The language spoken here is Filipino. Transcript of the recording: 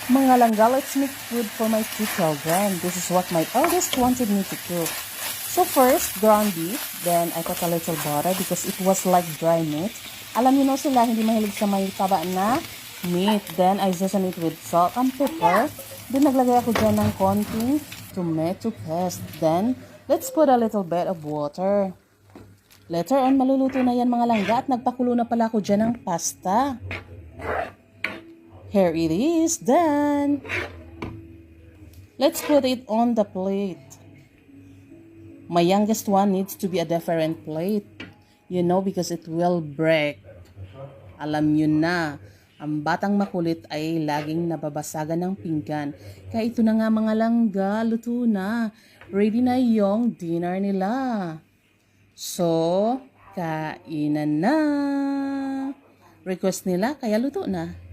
Mga langga, let's make food for my two children. This is what my eldest wanted me to cook. So first, ground beef. Then I put a little butter because it was like dry meat. Alam niyo no sila, hindi mahilig sa may taba na meat. Then I season it with salt and pepper. Then naglagay ako dyan ng konting tomato paste. Then, let's put a little bit of water. Later on, maluluto na yan mga langga at nagpakulo na pala ako dyan ng pasta. Here it is, done. Let's put it on the plate. My youngest one needs to be a different plate. You know, because it will break. Alam nyo na, ang batang makulit ay laging nababasagan ng pinggan. Kaya ito na nga mga langga, luto na. Ready na yung dinner nila. So, kainan na. Request nila, kaya luto na.